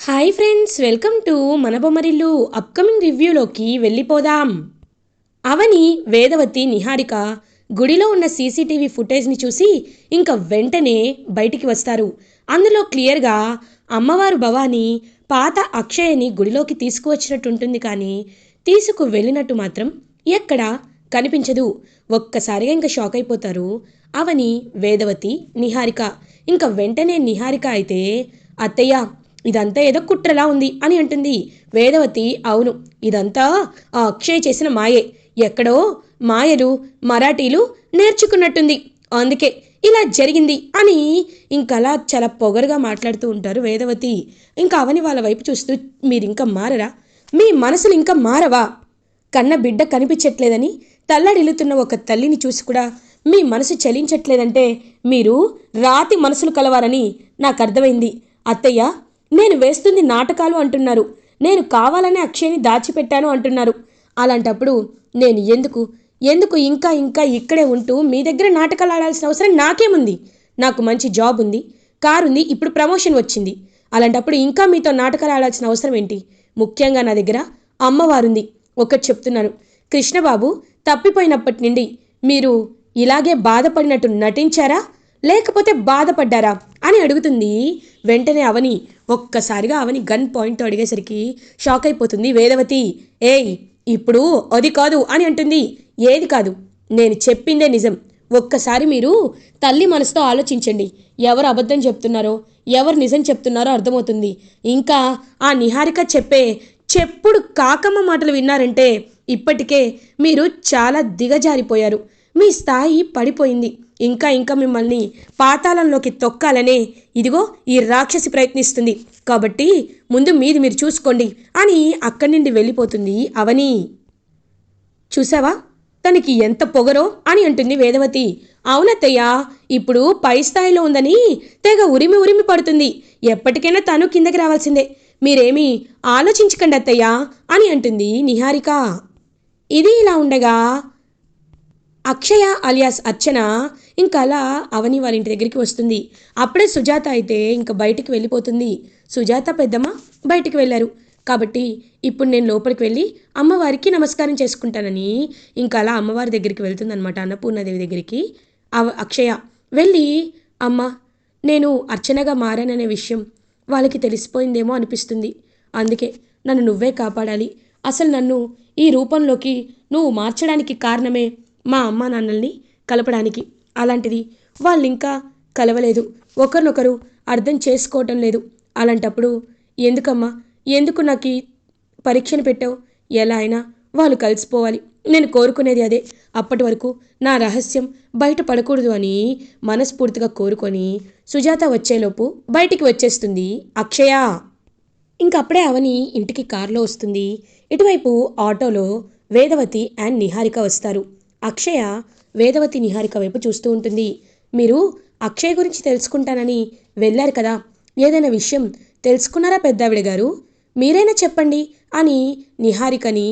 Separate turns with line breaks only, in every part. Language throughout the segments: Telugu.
హాయ్ ఫ్రెండ్స్, వెల్కమ్ టు మన బొమ్మరిల్లు. అప్కమింగ్ రివ్యూలోకి వెళ్ళిపోదాం. అవని, వేదవతి, నిహారిక గుడిలో ఉన్న సీసీటీవీ ఫుటేజ్ని చూసి ఇంకా వెంటనే బయటికి వస్తారు. అందులో క్లియర్గా అమ్మవారు భవాని పాత అక్షయని గుడిలోకి తీసుకువచ్చినట్టుంటుంది, కానీ తీసుకు వెళ్ళినట్టు మాత్రం ఎక్కడా కనిపించదు. ఒక్కసారిగా ఇంకా షాక్ అయిపోతారు అవని, వేదవతి, నిహారిక. ఇంకా వెంటనే నిహారిక అయితే, అత్తయ్య ఇదంతా ఏదో కుట్రలా ఉంది అని అంటుంది. వేదవతి, అవును, ఇదంతా ఆ అక్షయ్ చేసిన మాయే. ఎక్కడో మాయలు మరాఠీలు నేర్చుకున్నట్టుంది, అందుకే ఇలా జరిగింది అని ఇంకలా చాలా పొగరుగా మాట్లాడుతూ ఉంటారు వేదవతి. ఇంకా అవని వాళ్ళ వైపు చూస్తూ, మీరింకా మారరా? మీ మనసులు ఇంకా మారవా? కన్న బిడ్డ కనిపించట్లేదని తల్లడిల్లుతున్న ఒక తల్లిని చూసి కూడా మీ మనసు చలించట్లేదంటే మీరు రాతి మనసులు కలవారని నాకు అర్థమైంది. అత్తయ్య, నేను వేస్తుంది నాటకాలు అంటున్నారు, నేను కావాలనే అక్షయ్ని దాచిపెట్టాను అంటున్నారు. అలాంటప్పుడు నేను ఎందుకు ఇంకా ఇంకా ఇక్కడే ఉంటూ మీ దగ్గర నాటకాలు ఆడాల్సిన అవసరం నాకేముంది? నాకు మంచి జాబ్ ఉంది, కారు ఉంది, ఇప్పుడు ప్రమోషన్ వచ్చింది. అలాంటప్పుడు ఇంకా మీతో నాటకాలు ఆడాల్సిన అవసరం ఏంటి? ముఖ్యంగా నా దగ్గర అమ్మవారుంది. ఒకటి చెప్తున్నాను, కృష్ణబాబు తప్పిపోయినప్పటి నుండి మీరు ఇలాగే బాధపడినట్టు నటించారా, లేకపోతే బాధపడ్డారా అని అడుగుతుంది. వెంటనే అవని, ఒక్కసారిగా అవని గన్ పాయింట్తో అడిగేసరికి షాక్ అయిపోతుంది వేదవతి. ఏయ్, ఇప్పుడు అది కాదు అని అంటుంది. ఏది కాదు? నేను చెప్పిందే నిజం. ఒక్కసారి మీరు తల్లి మనసుతో ఆలోచించండి. ఎవరు అబద్ధం చెప్తున్నారో, ఎవరు నిజం చెప్తున్నారో అర్థమవుతుంది. ఇంకా ఆ నిహారిక చెప్పే చెప్పుడు కాకమ్మ మాటలు విన్నారంటే ఇప్పటికే మీరు చాలా దిగజారిపోయారు. మీ స్థాయి పడిపోయింది. ఇంకా ఇంకా మిమ్మల్ని పాతాళంలోకి తొక్కాలనే ఇదిగో ఈ రాక్షసి ప్రయత్నిస్తుంది. కాబట్టి ముందు మీది మీరు చూసుకోండి అని అక్కడి నుండి వెళ్ళిపోతుంది అవని. చూసావా తనకి ఎంత పొగరో అని అంటుంది వేదవతి. అవునత్తయ్య, ఇప్పుడు పై స్థాయిలో ఉందని తెగ ఉరిమి ఉరిమి పడుతుంది. ఎప్పటికైనా తను కిందకి రావాల్సిందే. మీరేమీ ఆలోచించకండి అత్తయ్య అని అంటుంది నిహారిక. ఇది ఇలా ఉండగా అక్షయ అలియాస్ అర్చన ఇంకా అలా అవని వాళ్ళ ఇంటి దగ్గరికి వస్తుంది. అప్పుడే సుజాత అయితే ఇంకా బయటికి వెళ్ళిపోతుంది. సుజాత పెద్దమ్మ బయటికి వెళ్ళారు కాబట్టి ఇప్పుడు నేను లోపలికి వెళ్ళి అమ్మవారికి నమస్కారం చేసుకుంటానని ఇంకా అలా అమ్మవారి దగ్గరికి వెళ్తుందనమాట, అన్నపూర్ణాదేవి దగ్గరికి. అక్షయ వెళ్ళి, అమ్మ, నేను అర్చనగా మారాననే విషయం వాళ్ళకి తెలిసిపోయిందేమో అనిపిస్తుంది. అందుకే నన్ను నువ్వే కాపాడాలి. అసలు నన్ను ఈ రూపంలోకి నువ్వు మార్చడానికి కారణమే మా అమ్మ నాన్నల్ని కలపడానికి. అలాంటిది వాళ్ళు ఇంకా కలవలేదు, ఒకరినొకరు అర్థం చేసుకోవటం లేదు. అలాంటప్పుడు ఎందుకమ్మా, ఎందుకు నాకు ఈ పరీక్షను పెట్టావు? ఎలా అయినా వాళ్ళు కలిసిపోవాలి, నేను కోరుకునేది అదే. అప్పటి వరకు నా రహస్యం బయట పడకూడదు అని మనస్ఫూర్తిగా కోరుకొని సుజాత వచ్చేలోపు బయటికి వచ్చేస్తుంది అక్షయ. ఇంకప్పుడే అవని ఇంటికి కారులో వస్తుంది. ఇటువైపు ఆటోలో వేదవతి అండ్ నిహారిక వస్తారు. అక్షయ వేదవతి నిహారిక వైపు చూస్తూ ఉంటుంది. మీరు అక్షయ్ గురించి తెలుసుకుంటానని వెళ్ళారు కదా, ఏదైనా విషయం తెలుసుకున్నారా పెద్దావిడ గారు? మీరైనా చెప్పండి అని నిహారికని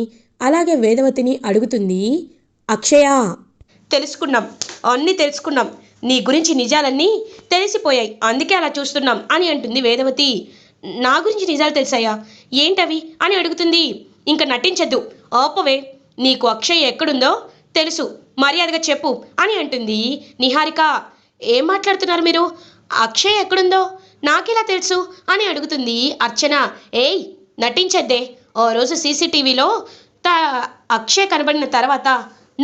అలాగే వేదవతిని అడుగుతుంది అక్షయ. తెలుసుకున్నాం, అన్నీ తెలుసుకున్నాం. నీ గురించి నిజాలన్నీ తెలిసిపోయాయి, అందుకే అలా చూస్తున్నాం అని అంటుంది వేదవతి. నా గురించి నిజాలు తెలిసాయా? ఏంటవి అని అడుగుతుంది. ఇంకా నటించద్దు, ఆపవే. నీకు అక్షయ్ ఎక్కడుందో తెలుసు, మర్యాదగా చెప్పు అని అంటుంది నిహారిక. ఏం మాట్లాడుతున్నారు మీరు? అక్షయ్ ఎక్కడుందో నాకెలా తెలుసు అని అడుగుతుంది అర్చన. ఏయ్, నటించద్దే. ఓ రోజు సీసీటీవీలో అక్షయ్ కనబడిన తర్వాత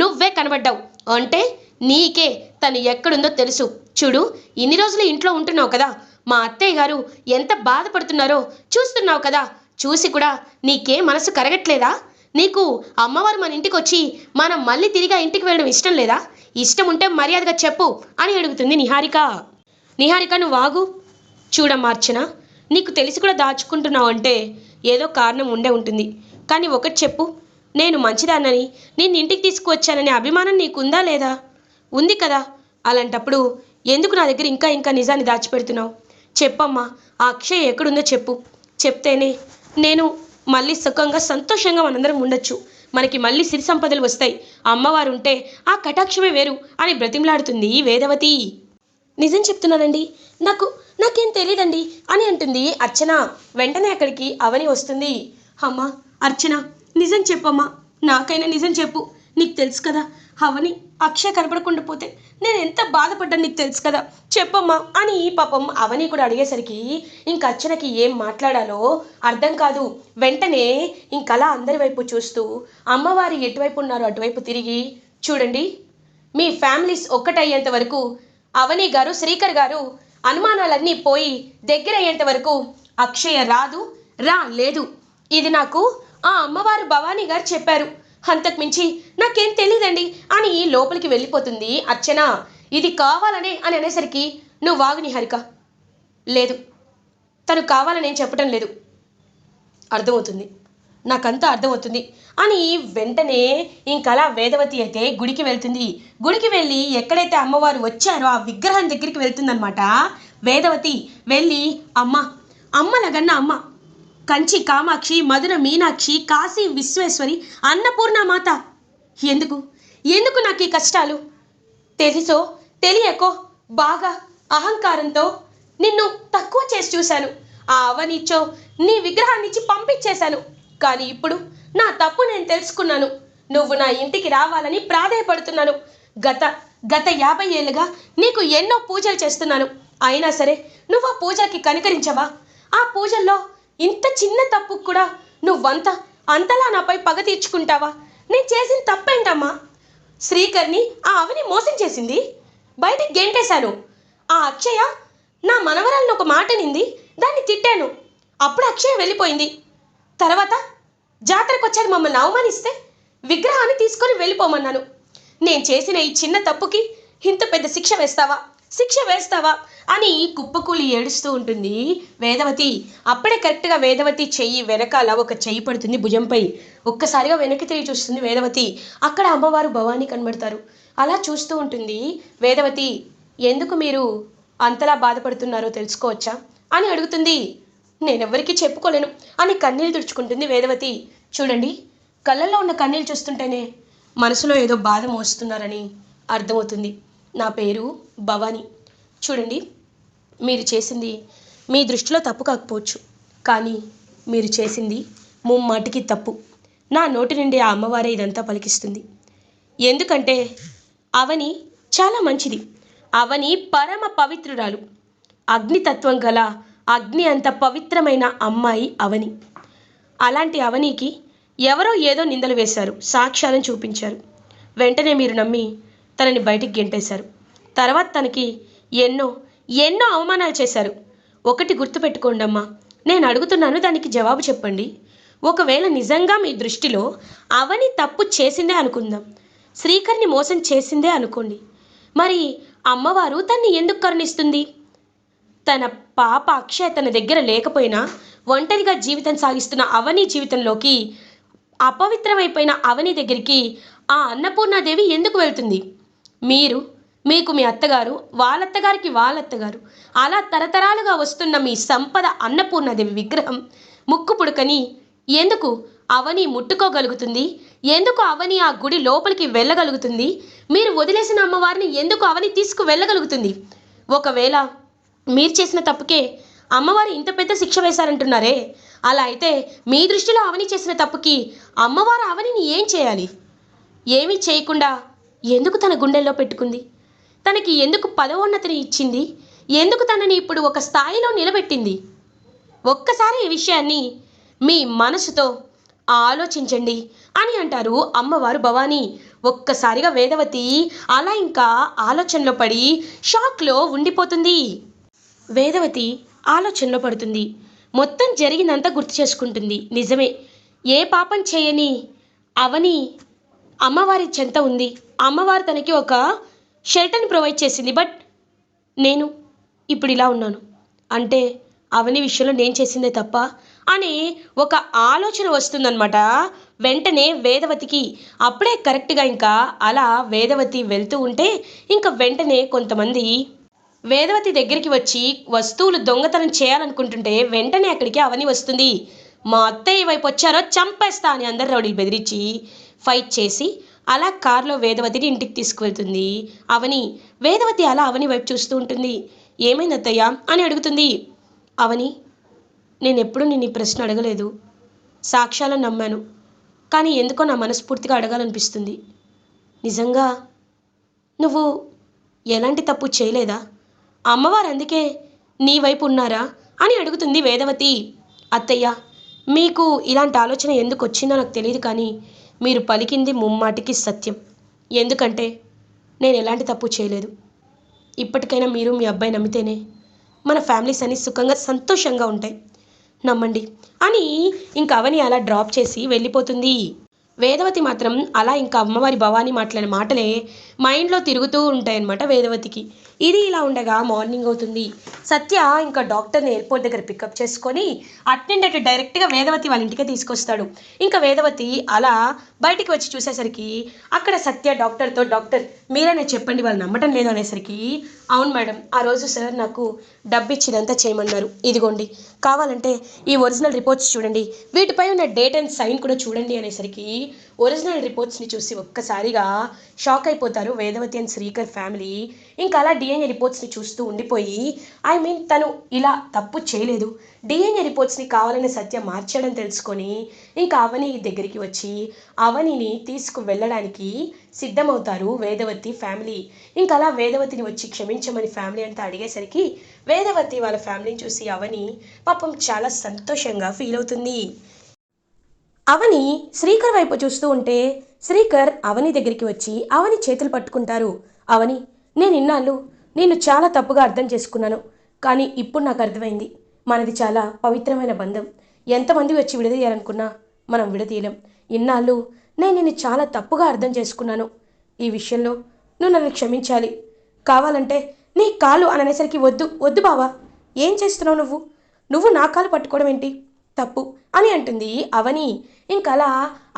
నువ్వే కనబడ్డావు అంటే నీకే తను ఎక్కడుందో తెలుసు. చూడు, ఇన్ని రోజులు ఇంట్లో ఉంటున్నావు కదా, మా అత్తయ్య గారు ఎంత బాధపడుతున్నారో చూస్తున్నావు కదా, చూసి కూడా నీకే మనసు కరగట్లేదా? నీకు అమ్మవారు మన ఇంటికి వచ్చి మనం మళ్ళీ తిరిగి ఇంటికి వెళ్ళడం ఇష్టం లేదా? ఇష్టం ఉంటే మర్యాదగా చెప్పు అని అడుగుతుంది నిహారిక. నిహారిక, నువ్వు ఆగు. చూడమ్మా అర్చన, నీకు తెలిసి కూడా దాచుకుంటున్నావు అంటే ఏదో కారణం ఉండే ఉంటుంది. కానీ ఒకటి చెప్పు, నేను మంచిదాన్నని నిన్ను ఇంటికి తీసుకువచ్చాననే అభిమానం నీకుందా లేదా? ఉంది కదా. అలాంటప్పుడు ఎందుకు నా దగ్గర ఇంకా ఇంకా నిజాన్ని దాచిపెడుతున్నావు? చెప్పమ్మా, ఆ అక్షయ్ ఎక్కడుందో చెప్పు. చెప్తేనే నేను మళ్ళీ సుఖంగా సంతోషంగా మనందరం ఉండొచ్చు. మనకి మళ్ళీ సిరి సంపదలు వస్తాయి. అమ్మవారు ఉంటే ఆ కటాక్షమే వేరు అని బ్రతిమలాడుతుంది వేదవతి. నిజం చెప్తున్నానండి. నాకు నాకేం తెలీదండి అని అంటుంది అర్చన. వెంటనే అక్కడికి అవని వస్తుంది. అమ్మా అర్చన, నిజం చెప్పమ్మా, నాకైనా నిజం చెప్పు. నీకు తెలుసు కదా అవని అక్షయ్ కనపడకుండా పోతే నేను ఎంత బాధపడ్డాను నీకు తెలుసు కదా, చెప్పమ్మా అని పాపం అవని కూడా అడిగేసరికి ఇంక అర్చనకి ఏం మాట్లాడాలో అర్థం కాదు. వెంటనే ఇంకలా అందరి వైపు చూస్తూ అమ్మవారి ఎటువైపు ఉన్నారో అటువైపు తిరిగి, చూడండి, మీ ఫ్యామిలీస్ ఒక్కటయ్యేంత వరకు, అవని గారు శ్రీకర్ గారు అనుమానాలన్నీ పోయి దగ్గరయ్యేంత వరకు అక్షయ రాదు, లేదు. ఇది నాకు ఆ అమ్మవారు భవానీ గారు చెప్పారు. అంతకుమించి నాకేం తెలీదండి అని లోపలికి వెళ్ళిపోతుంది అర్చన. ఇది కావాలనే అని అనేసరికి, నువ్వు వాగు నిహారిక, లేదు, తను కావాలనేం చెప్పటం లేదు, అర్థమవుతుంది, నాకంతా అర్థమవుతుంది అని వెంటనే ఇంకలా వేదవతి అయితే గుడికి వెళ్తుంది. గుడికి వెళ్ళి ఎక్కడైతే అమ్మవారు వచ్చారో ఆ విగ్రహం దగ్గరికి వెళ్తుందనమాట వేదవతి. వెళ్ళి, అమ్మ లగన్న అమ్మ, కంచి కామాక్షి, మధుర మీనాక్షి, కాశీ విశ్వేశ్వరి, అన్నపూర్ణమాత, ఎందుకు ఎందుకు నాకు ఈ కష్టాలు? తెలుసో తెలియకో బాగా అహంకారంతో నిన్ను తక్కువ చేసి చూశాను. ఆ అవనిచ్చో నీ విగ్రహాన్నిచ్చి పంపించేశాను. కానీ ఇప్పుడు నా తప్పు నేను తెలుసుకున్నాను. నువ్వు నా ఇంటికి రావాలని ప్రాధేయపడుతున్నాను. గత గత 50 ఏళ్ళుగా నీకు ఎన్నో పూజలు చేస్తున్నాను. అయినా సరే నువ్వు ఆ పూజకి కనికరించవా? ఆ పూజల్లో ఇంత చిన్న తప్పుకు కూడా అంతలా నాపై పగ తీర్చుకుంటావా? నేను చేసిన తప్పేంటమ్మా? శ్రీకర్ని ఆ అవని మోసం చేసింది, బయటికి గెంటేశాను. ఆ అక్షయ నా మనవరాలను ఒక మాట నింది, దాన్ని తిట్టాను. అప్పుడు అక్షయ వెళ్ళిపోయింది. తర్వాత జాతరకు వచ్చాక మమ్మల్ని అవమానిస్తే విగ్రహాన్ని తీసుకొని వెళ్ళిపోమన్నాను. నేను చేసిన ఈ చిన్న తప్పుకి ఇంత పెద్ద శిక్ష వేస్తావా అని కుప్పకూలి ఏడుస్తూ ఉంటుంది వేదవతి. అప్పుడే కరెక్ట్గా వేదవతి చెయ్యి వెనకాల ఒక చెయ్యి పడుతుంది భుజంపై. ఒక్కసారిగా వెనక్కి తిరిగి చూస్తుంది వేదవతి. అక్కడ అమ్మవారు భవానీ కనబడతారు. అలా చూస్తూ ఉంటుంది వేదవతి. ఎందుకు మీరు అంతలా బాధపడుతున్నారో తెలుసుకోవచ్చా అని అడుగుతుంది. నేనెవ్వరికీ చెప్పుకోలేను అని కన్నీళ్ళు తుడుచుకుంటుంది వేదవతి. చూడండి, కళ్ళల్లో ఉన్న కన్నీళ్ళు చూస్తుంటేనే మనసులో ఏదో బాధ మోస్తున్నారని అర్థమవుతుంది. నా పేరు భవానీ. చూడండి, మీరు చేసింది మీ దృష్టిలో తప్పు కాకపోవచ్చు, కానీ మీరు చేసింది ముమ్మాటికి తప్పు. నా నోటి నుండి ఆ అమ్మవారే ఇదంతా పలికిస్తుంది. ఎందుకంటే అవని చాలా మంచిది. అవని పరమ పవిత్రురాలు. అగ్నితత్వం గల అగ్ని అంత పవిత్రమైన అమ్మాయి అవని. అలాంటి అవనికి ఎవరో ఏదో నిందలు వేశారు, సాక్ష్యాలను చూపించారు. వెంటనే మీరు నమ్మి తనని బయటికి గెంటేశారు. తర్వాత తనకి ఎన్నో అవమానాలు చేశారు. ఒకటి గుర్తుపెట్టుకోండి అమ్మా, నేను అడుగుతున్నాను, దానికి జవాబు చెప్పండి. ఒకవేళ నిజంగా మీ దృష్టిలో అవని తప్పు చేసిందే అనుకుందాం, శ్రీకర్ని మోసం చేసిందే అనుకోండి, మరి అమ్మవారు తన్ని ఎందుకు కరుణిస్తుంది? తన పాప అక్షయ తన దగ్గర లేకపోయినా ఒంటరిగా జీవితం సాగిస్తున్న అవని జీవితంలోకి అపవిత్రమైపోయిన అవని దగ్గరికి ఆ అన్నపూర్ణాదేవి ఎందుకు వెళ్తుంది? మీకు మీ అత్తగారు, వాళ్ళత్తగారు అలా తరతరాలుగా వస్తున్న మీ సంపద అన్నపూర్ణాదేవి విగ్రహం ముక్కు పుడకని ఎందుకు అవని ముట్టుకోగలుగుతుంది? ఎందుకు అవని ఆ గుడి లోపలికి వెళ్ళగలుగుతుంది? మీరు వదిలేసిన అమ్మవారిని ఎందుకు అవని తీసుకు వెళ్ళగలుగుతుంది? ఒకవేళ మీరు చేసిన తప్పుకే అమ్మవారు ఇంత పెద్ద శిక్ష వేశారంటున్నారే, అలా అయితే మీ దృష్టిలో అవని చేసిన తప్పుకి అమ్మవారు అవనిని ఏం చేయాలి? ఏమీ చేయకుండా ఎందుకు తన గుండెల్లో పెట్టుకుంది? తనకి ఎందుకు పదవోన్నతిని ఇచ్చింది? ఎందుకు తనని ఇప్పుడు ఒక స్థాయిలో నిలబెట్టింది? ఒక్కసారి ఈ విషయాన్ని మీ మనసుతో ఆలోచించండి అని అంటారు అమ్మవారు భవానీ. ఒక్కసారిగా వేదవతి అలా ఇంకా ఆలోచనలో పడి షాక్లో ఉండిపోతుంది. వేదవతి ఆలోచనలో పడుతుంది. మొత్తం జరిగినంతా గుర్తు చేసుకుంటుంది. నిజమే, ఏ పాపం చేయని అవని అమ్మవారి చెంత ఉంది. అమ్మవారు తనకి ఒక షెల్టర్ని ప్రొవైడ్ చేసింది. బట్ నేను ఇప్పుడు ఇలా ఉన్నాను అంటే అవని విషయంలో నేను చేసిందే తప్ప అనే ఒక ఆలోచన వస్తుందన్నమాట వెంటనే వేదవతికి. అప్పుడే కరెక్ట్గా ఇంకా అలా వేదవతి వెళ్తూ ఉంటే ఇంకా వెంటనే కొంతమంది వేదవతి దగ్గరికి వచ్చి వస్తువులు దొంగతనం చేయాలనుకుంటుంటే వెంటనే అక్కడికి అవని వస్తుంది. మా అత్తయ్య వైపు వచ్చారో చంపేస్తా అని అందరు రౌడీలు బెదిరించి ఫైట్ చేసి అలా కారులో వేదవతిని ఇంటికి తీసుకువెళ్తుంది అవని. వేదవతి అలా అవని వైపు చూస్తూ ఉంటుంది. ఏమైంది అత్తయ్య అని అడుగుతుంది. అవని, నేనెప్పుడు నిన్ను ఈ ప్రశ్న అడగలేదు. సాక్ష్యాలను నమ్మాను. కానీ ఎందుకో నా మనస్ఫూర్తిగా అడగాలనిపిస్తుంది. నిజంగా నువ్వు ఎలాంటి తప్పు చేయలేదా? అమ్మవారు అందుకే నీ వైపు ఉన్నారా అని అడుగుతుంది వేదవతి. అత్తయ్య, మీకు ఇలాంటి ఆలోచన ఎందుకు వచ్చిందో నాకు తెలియదు, కానీ మీరు పలికింది ముమ్మాటికి సత్యం. ఎందుకంటే నేను ఎలాంటి తప్పు చేయలేదు. ఇప్పటికైనా మీరు మీ అబ్బాయి నమ్మితేనే మన ఫ్యామిలీస్ అన్ని సుఖంగా సంతోషంగా ఉంటాయి. నమ్మండి అని ఇంకా అవని అలా డ్రాప్ చేసి వెళ్ళిపోతుంది. వేదవతి మాత్రం అలా ఇంకా అమ్మవారి భవానీ మాట్లాడిన మాటలే మైండ్లో తిరుగుతూ ఉంటాయన్నమాట వేదవతికి. ఇది ఇలా ఉండగా మార్నింగ్ అవుతుంది. సత్య ఇంకా డాక్టర్ని ఎయిర్పోర్ట్ దగ్గర పికప్ చేసుకొని అటెండెంట్ డైరెక్ట్గా వేదవతి వాళ్ళ ఇంటికే తీసుకొస్తాడు. ఇంకా వేదవతి అలా బయటికి వచ్చి చూసేసరికి అక్కడ సత్య డాక్టర్తో, డాక్టర్ మీరైనా చెప్పండి వాళ్ళు నమ్మటం లేదు అనేసరికి, అవును మేడం, ఆ రోజు సార్ నాకు డబ్బు ఇచ్చిదంతా చేయమన్నారు. ఇదిగోండి, కావాలంటే ఈ ఒరిజినల్ రిపోర్ట్స్ చూడండి, వీటిపై ఉన్న డేట్ అండ్ సైన్ కూడా చూడండి అనేసరికి ఒరిజినల్ రిపోర్ట్స్ని చూసి ఒక్కసారిగా షాక్ అయిపోతారు వేదవతి అండ్ శ్రీకర్ ఫ్యామిలీ. ఇంకా అలా డిఎన్ఏ రిపోర్ట్స్ని చూస్తూ ఉండిపోయి, తను ఇలా తప్పు చేయలేదు, డిఎన్ఏ రిపోర్ట్స్ని కావాలని సత్య మార్చడం తెలుసుకొని ఇంకా అవని దగ్గరికి వచ్చి అవనిని తీసుకు వెళ్ళడానికి సిద్ధమవుతారు వేదవతి ఫ్యామిలీ. ఇంకా అలా వేదవతిని వచ్చి క్షమించమని ఫ్యామిలీ అంతా అడిగేసరికి వేదవతి వాళ్ళ ఫ్యామిలీని చూసి అవని పాపం చాలా సంతోషంగా ఫీల్ అవుతుంది. అవని శ్రీకర్ వైపు చూస్తూ ఉంటే శ్రీకర్ అవని దగ్గరికి వచ్చి అవని చేతులు పట్టుకుంటారు. అవని, నేను ఇన్నాళ్ళు నిన్ను చాలా తప్పుగా అర్థం చేసుకున్నాను, కానీ ఇప్పుడు నాకు అర్థమైంది, మనది చాలా పవిత్రమైన బంధం. ఎంతమంది వచ్చి విడదీయాలనుకున్నా మనం విడదీయలేం. ఇన్నాళ్ళు నేను నిన్ను చాలా తప్పుగా అర్థం చేసుకున్నాను. ఈ విషయంలో నువ్వు నన్ను క్షమించాలి. కావాలంటే నీ కాలు అని అనేసరికి, వద్దు వద్దు బావా, ఏం చేస్తున్నావు నువ్వు నా కాలు పట్టుకోవడం ఏంటి, తప్పు అని అంటుంది అవని. ఇంకలా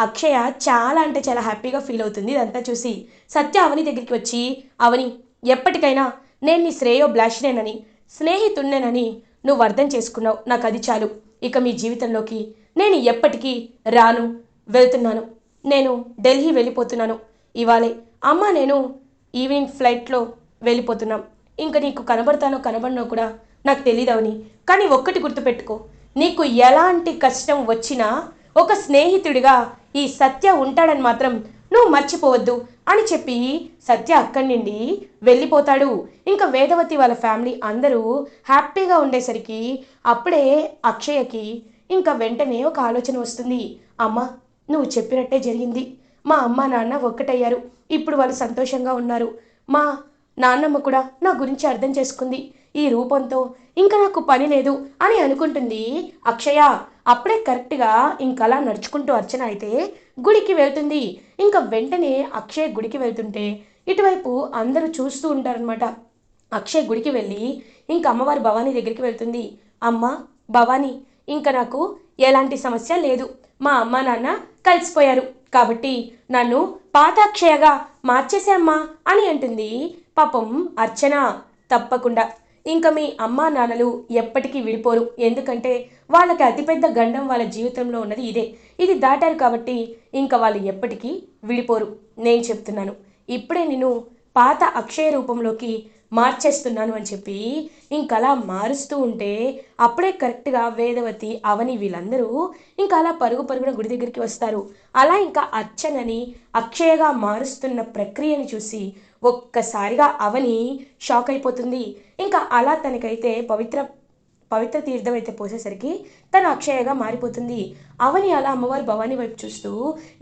అక్షయ చాలా అంటే చాలా హ్యాపీగా ఫీల్ అవుతుంది ఇదంతా చూసి. సత్య అవని దగ్గరికి వచ్చి, అవని, ఎప్పటికైనా నేను నీ శ్రేయోభిలాషినేనని, స్నేహితుడినేనని నువ్వు అర్థం చేసుకున్నావు, నాకు అది చాలు. ఇక మీ జీవితంలోకి నేను ఎప్పటికీ రాను, వెళ్తున్నాను. నేను ఢిల్లీ వెళ్ళిపోతున్నాను ఇవాళే. అమ్మ నేను ఈవినింగ్ ఫ్లైట్లో వెళ్ళిపోతున్నాం. ఇంక నీకు కనబడతానో కనబడినో కూడా నాకు తెలియదు అవని. కానీ ఒక్కటి గుర్తుపెట్టుకో, నీకు ఎలాంటి కష్టం వచ్చినా ఒక స్నేహితుడిగా ఈ సత్య ఉంటాడని మాత్రం నువ్వు మర్చిపోవద్దు అని చెప్పి సత్య అక్కడి నుండి వెళ్ళిపోతాడు. ఇంకా వేదవతి వాళ్ళ ఫ్యామిలీ అందరూ హ్యాపీగా ఉండేసరికి అప్పుడే అక్షయకి ఇంకా వెంటనే ఒక ఆలోచన వస్తుంది. అమ్మ, నువ్వు చెప్పినట్టే జరిగింది. మా అమ్మ నాన్న ఒక్కటయ్యారు. ఇప్పుడు వాళ్ళు సంతోషంగా ఉన్నారు. మా నాన్నమ్మ కూడా నా గురించి అర్థం చేసుకుంది. ఈ రూపంతో ఇంకా నాకు పని లేదు అని అనుకుంటుంది అక్షయ. అప్పుడే కరెక్ట్గా ఇంకలా నడుచుకుంటూ అర్చన అయితే గుడికి వెళ్తుంది. ఇంకా వెంటనే అక్షయ్ గుడికి వెళ్తుంటే ఇటువైపు అందరూ చూస్తూ ఉంటారనమాట. అక్షయ్ గుడికి వెళ్ళి ఇంక అమ్మవారి భవానీ దగ్గరికి వెళ్తుంది. అమ్మ భవానీ, ఇంకా నాకు ఎలాంటి సమస్య లేదు. మా అమ్మ నాన్న కలిసిపోయారు కాబట్టి నన్ను పాత అక్షయగా మార్చేసే అమ్మా అని అంటుంది. పాపం అర్చన, తప్పకుండా ఇంకా మీ అమ్మా నాన్నలు ఎప్పటికీ విడిపోరు. ఎందుకంటే వాళ్ళకి అతిపెద్ద గండం వాళ్ళ జీవితంలో ఉన్నది ఇదే. ఇది దాటారు కాబట్టి ఇంకా వాళ్ళు ఎప్పటికీ విడిపోరు. నేను చెప్తున్నాను, ఇప్పుడే నేను పాత అక్షయ రూపంలోకి మార్చేస్తున్నాను అని చెప్పి ఇంకలా మారుస్తూ ఉంటే అప్పుడే కరెక్ట్గా వేదవతి, అవని వీళ్ళందరూ ఇంకా అలా పరుగు పరుగున గుడి దగ్గరికి వస్తారు. అలా ఇంకా అర్చనని అక్షయగా మారుస్తున్న ప్రక్రియని చూసి ఒక్కసారిగా అవని షాక్ అయిపోతుంది. ఇంకా అలా తనకైతే పవిత్ర తీర్థం అయితే పోసేసరికి తను అక్షయగా మారిపోతుంది. అవని అలా అమ్మవారి భవానీ వైపు చూస్తూ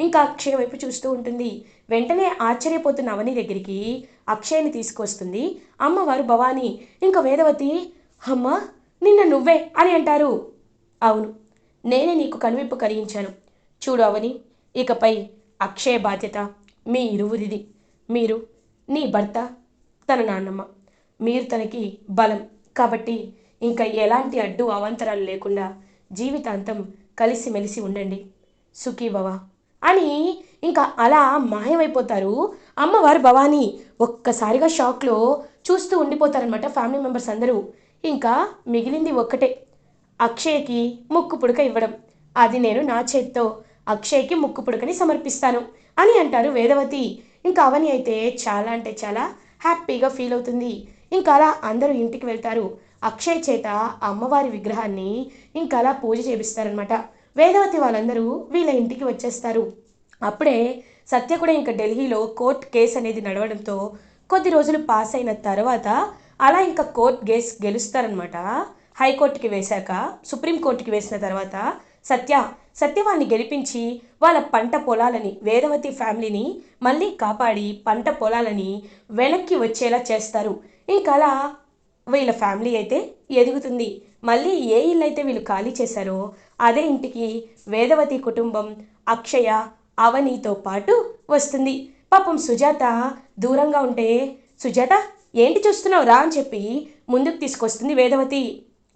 ఇంకా అక్షయ వైపు చూస్తూ ఉంటుంది. వెంటనే ఆశ్చర్యపోతున్న అవని దగ్గరికి అక్షయని తీసుకొస్తుంది అమ్మవారు భవానీ. ఇంకా వేదవతి, అమ్మ నిన్న నువ్వే అని అంటారు. అవును, నేనే నీకు కనువిప్పు కలిగించాను. చూడు అవని, ఇకపై అక్షయ బాధ్యత మీ ఇరువురిది. మీరు, నీ భర్త, తన నాన్నమ్మ, మీరు తనకి బలం. కాబట్టి ఇంకా ఎలాంటి అడ్డు అవాంతరాలు లేకుండా జీవితాంతం కలిసిమెలిసి ఉండండి, సుఖీభవ అని ఇంకా అలా మాయమైపోతారు అమ్మవారు భవానీ. ఒక్కసారిగా షాక్లో చూస్తూ ఉండిపోతారనమాట ఫ్యామిలీ మెంబర్స్ అందరూ. ఇంకా మిగిలింది ఒక్కటే, అక్షయ్కి ముక్కు పుడక ఇవ్వడం. అది నేను నా చేత్తో అక్షయ్కి ముక్కు పుడకని సమర్పిస్తాను అని అంటారు వేదవతి. ఇంకా అవని అయితే చాలా అంటే చాలా హ్యాపీగా ఫీల్ అవుతుంది. ఇంకా అలా అందరూ ఇంటికి వెళ్తారు. అక్షయ్ చేత అమ్మవారి విగ్రహాన్ని ఇంకా అలా పూజ చేపిస్తారనమాట. వేదవతి వాళ్ళందరూ వీళ్ళ ఇంటికి వచ్చేస్తారు. అప్పుడే సత్య కూడా ఇంకా ఢిల్లీలో కోర్ట్ కేసు అనేది నడవడంతో కొద్ది రోజులు పాస్ అయిన తర్వాత అలా ఇంకా కోర్ట్ కేసు గెలుస్తారనమాట. హైకోర్టుకి వేశాక సుప్రీంకోర్టుకి వేసిన తర్వాత సత్య సత్యవాన్ని గెలిపించి వాళ్ళ పంట పొలాలని వేదవతి ఫ్యామిలీని మళ్ళీ కాపాడి పంట పొలాలని వెనక్కి వచ్చేలా చేస్తారు. ఇంకా అలా వీళ్ళ ఫ్యామిలీ అయితే ఎదుగుతుంది. మళ్ళీ ఏ ఇల్లు అయితే వీళ్ళు ఖాళీ చేశారో అదే ఇంటికి వేదవతి కుటుంబం అక్షయ అవనితో పాటు వస్తుంది. పాపం సుజాత దూరంగా ఉంటే, సుజాత ఏంటి చూస్తున్నావు రా అని చెప్పి ముందుకు తీసుకొస్తుంది వేదవతి.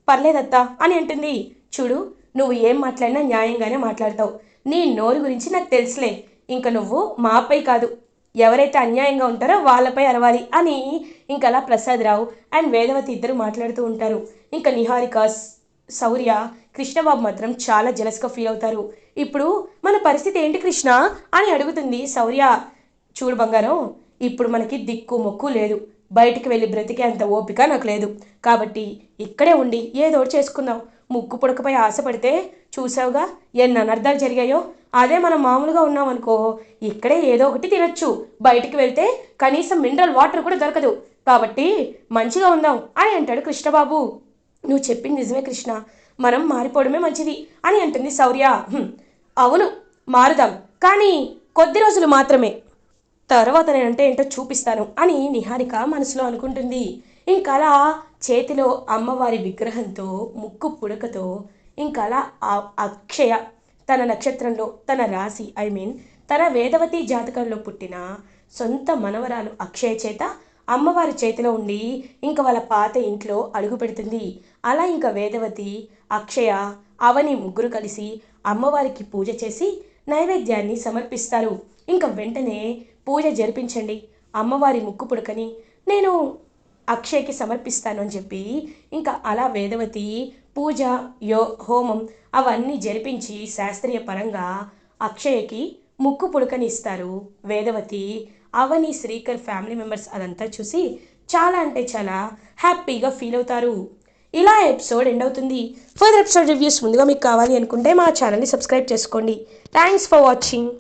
పర్లేదత్తా అని అంటుంది. చూడు, నువ్వు ఏం మాట్లాడినా న్యాయంగానే మాట్లాడతావు. నీ నోరు గురించి నాకు తెలుసులే. ఇంక నువ్వు మాపై కాదు, ఎవరైతే అన్యాయంగా ఉంటారో వాళ్ళపై అరవాలి అని ఇంకలా ప్రసాదరావు అండ్ వేదవతి ఇద్దరు మాట్లాడుతూ ఉంటారు. ఇంకా నిహారిక శౌర్య కృష్ణబాబు మాత్రం చాలా జలస్గా ఫీల్ అవుతారు. ఇప్పుడు మన పరిస్థితి ఏంటి కృష్ణ అని అడుగుతుంది శౌర్య. చూడు బంగారం, ఇప్పుడు మనకి దిక్కు మొక్కు లేదు, బయటికి వెళ్ళి బ్రతికే అంత ఓపిక నాకు లేదు. కాబట్టి ఇక్కడే ఉండి ఏదో చేసుకుందాం. ముక్కు పుడకపై ఆశపడితే చూసావుగా ఎన్ని అనర్థాలు జరిగాయో. అదే మనం మామూలుగా ఉన్నామనుకో ఇక్కడే ఏదో ఒకటి తినొచ్చు, బయటికి వెళ్తే కనీసం మినరల్ వాటర్ కూడా దొరకదు. కాబట్టి మంచిగా ఉందాం అని అంటాడు కృష్ణబాబు. నువ్వు చెప్పింది నిజమే కృష్ణ, మనం మారిపోవడమే మంచిది అని అంటుంది శౌర్య. అవును, మారుదాం, కానీ కొద్ది రోజులు మాత్రమే, తర్వాత నేనంటే ఏంటో చూపిస్తాను అని నిహారిక మనసులో అనుకుంటుంది. ఇంకలా చేతిలో అమ్మవారి విగ్రహంతో ముక్కు పుడకతో ఇంకలా అక్షయ తన నక్షత్రంలో తన రాశి తన వేదవతి జాతకంలో పుట్టిన సొంత మనవరాలు అక్షయ చేత అమ్మవారి చేతిలో ఉండి ఇంక వాళ్ళ పాత ఇంట్లో అడుగు పెడుతుంది. అలా ఇంకా వేదవతి అక్షయ అవని ముగ్గురు కలిసి అమ్మవారికి పూజ చేసి నైవేద్యాన్ని సమర్పిస్తారు. ఇంకా వెంటనే పూజ జరిపించండి, అమ్మవారి ముక్కు పుడకని నేను అక్షయ్కి సమర్పిస్తాను అని చెప్పి ఇంకా అలా వేదవతి పూజ హోమం అవన్నీ జరిపించి శాస్త్రీయ పరంగా అక్షయ్కి ముక్కు పుడకని ఇస్తారు. వేదవతి అవని శ్రీకర్ ఫ్యామిలీ మెంబర్స్ అదంతా చూసి చాలా అంటే చాలా హ్యాపీగా ఫీల్ అవుతారు. ఇలా ఎపిసోడ్ ఎండ్ అవుతుంది. ఫర్దర్ ఎపిసోడ్ రివ్యూస్ ముందుగా మీకు కావాలి అనుకుంటే మా ఛానల్ని సబ్స్క్రైబ్ చేసుకోండి. Thanks for watching.